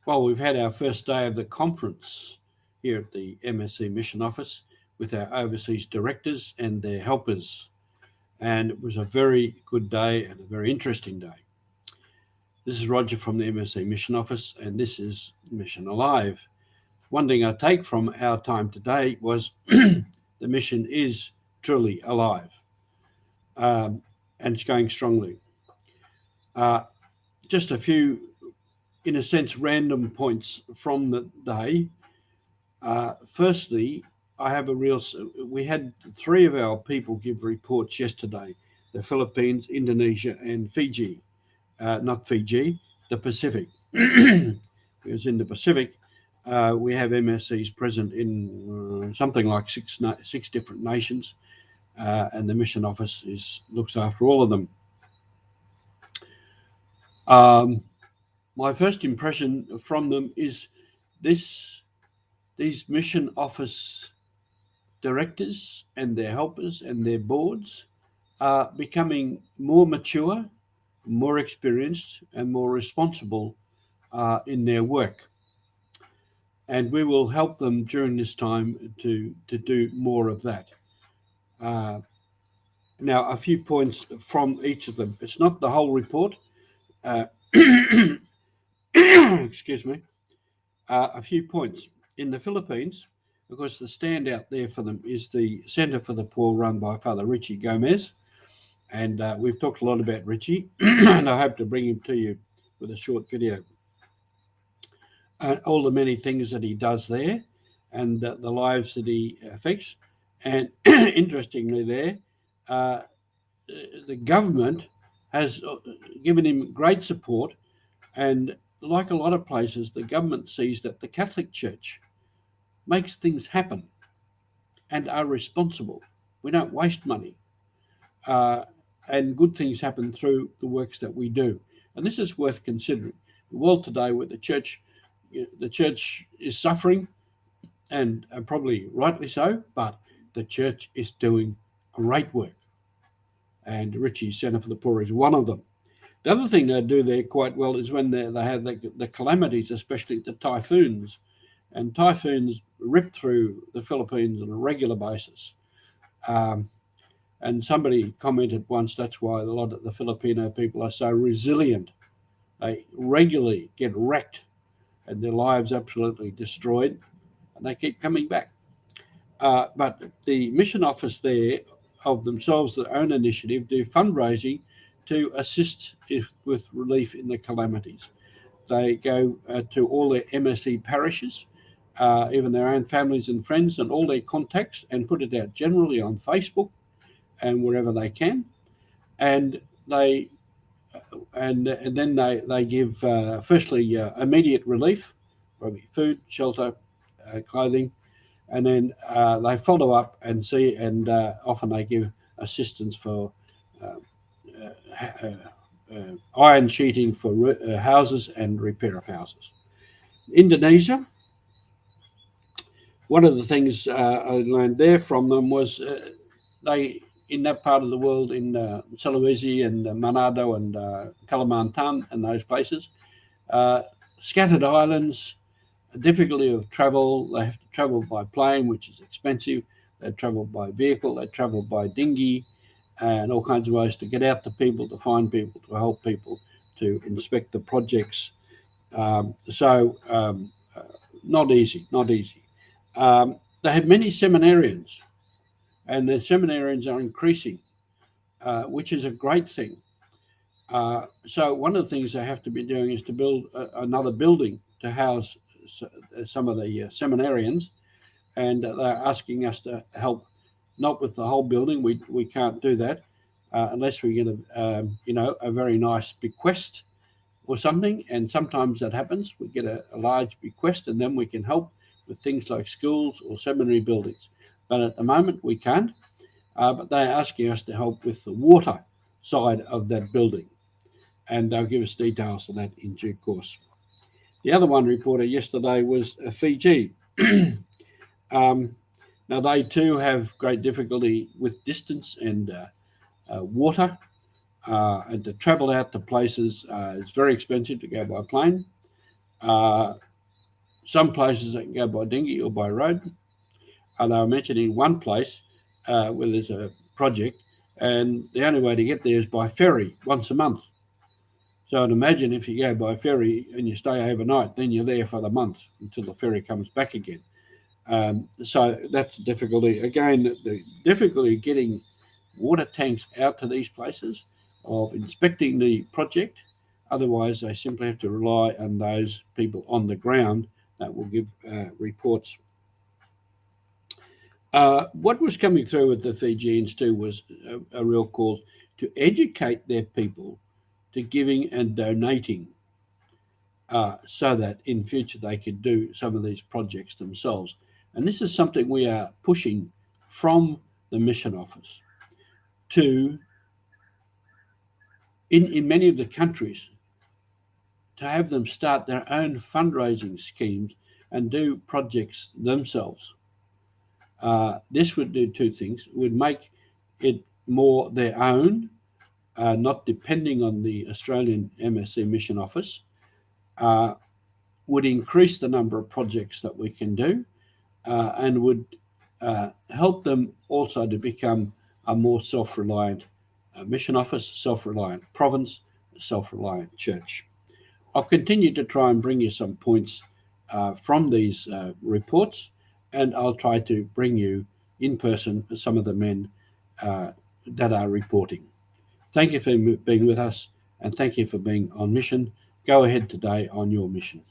Well, we've had our first day of the conference here at the MSC Mission Office with our overseas directors and their helpers, and it was a very good day and a very interesting day. This is Roger from the MSC Mission Office, and this is Mission Alive. One thing I take from our time today was the mission is truly alive, and it's going strongly. Just a few, in a sense, random points from the day. Firstly, we had three of our people give reports yesterday: the Philippines, Indonesia, and Fiji. Not Fiji, the Pacific. Because in the Pacific, we have MSCs present in something like six different nations, and the mission office looks after all of them. My first impression from them is these mission office directors and their helpers and their boards are becoming more mature, more experienced, and more responsible in their work. And we will help them during this time to do more of that. Now, a few points from each of them. It's not the whole report. Excuse me. A few points. In the Philippines, of course, the standout there for them is the Centre for the Poor run by Father Richie Gomez. And we've talked a lot about Richie, and I hope to bring him to you with a short video. All the many things that he does there and the lives that he affects. And interestingly there, the government has given him great support, and like a lot of places, the government sees that the Catholic Church makes things happen and are responsible. We don't waste money, and good things happen through the works that we do. And this is worth considering. The world today, where the church is suffering, and probably rightly so, but the church is doing great work. And Richie's Centre for the Poor is one of them. The other thing they do there quite well is when they have the calamities, especially the typhoons. And typhoons rip through the Philippines on a regular basis. And somebody commented once that's why a lot of the Filipino people are so resilient. They regularly get wrecked and their lives absolutely destroyed, and they keep coming back. But the mission office there, of themselves, their own initiative, do fundraising to assist with relief in the calamities. They go to all their MSC parishes, even their own families and friends, and all their contacts, and put it out generally on Facebook and wherever they can. And they and then they give firstly immediate relief, probably food, shelter, clothing, and then they follow up and see, and often they give assistance for iron sheeting for houses and repair of houses. Indonesia, one of the things I learned there from them was they, in that part of the world, in Sulawesi and Manado and Kalimantan and those places, scattered islands, difficulty of travel. They have to travel by plane, which is expensive. They travel by vehicle. They travel by dinghy, and all kinds of ways to get out to people, to find people, to help people, to inspect the projects. Not easy, not easy. They have many seminarians, and the seminarians are increasing, which is a great thing. So one of the things they have to be doing is to build another building to house some of the seminarians, and they're asking us to help, not with the whole building. We can't do that unless we get a very nice bequest or something. And sometimes that happens. We get a large bequest, and then we can help with things like schools or seminary buildings. But at the moment we can't. But they're asking us to help with the water side of that building, and they'll give us details of that in due course. The other one reported yesterday was Fiji. Now, they too have great difficulty with distance and water, and to travel out to places, it's very expensive to go by plane. Some places they can go by dinghy or by road. They were mentioning one place where there's a project, and the only way to get there is by ferry once a month. So I'd imagine if you go by ferry and you stay overnight, then you're there for the month until the ferry comes back again. So that's the difficulty. Again, the difficulty getting water tanks out to these places, of inspecting the project. Otherwise, they simply have to rely on those people on the ground that will give reports. What was coming through with the Fijians too was a real call to educate their people to giving and donating, so that in future they could do some of these projects themselves. And this is something we are pushing from the Mission Office to, in many of the countries, to have them start their own fundraising schemes and do projects themselves. This would do two things. It would make it more their own, not depending on the Australian MSC Mission Office, would increase the number of projects that we can do, and would help them also to become a more self-reliant mission office, self-reliant province, self-reliant church. I'll continue to try and bring you some points from these reports, and I'll try to bring you in person some of the men that are reporting. Thank you for being with us, and thank you for being on mission. Go ahead today on your mission.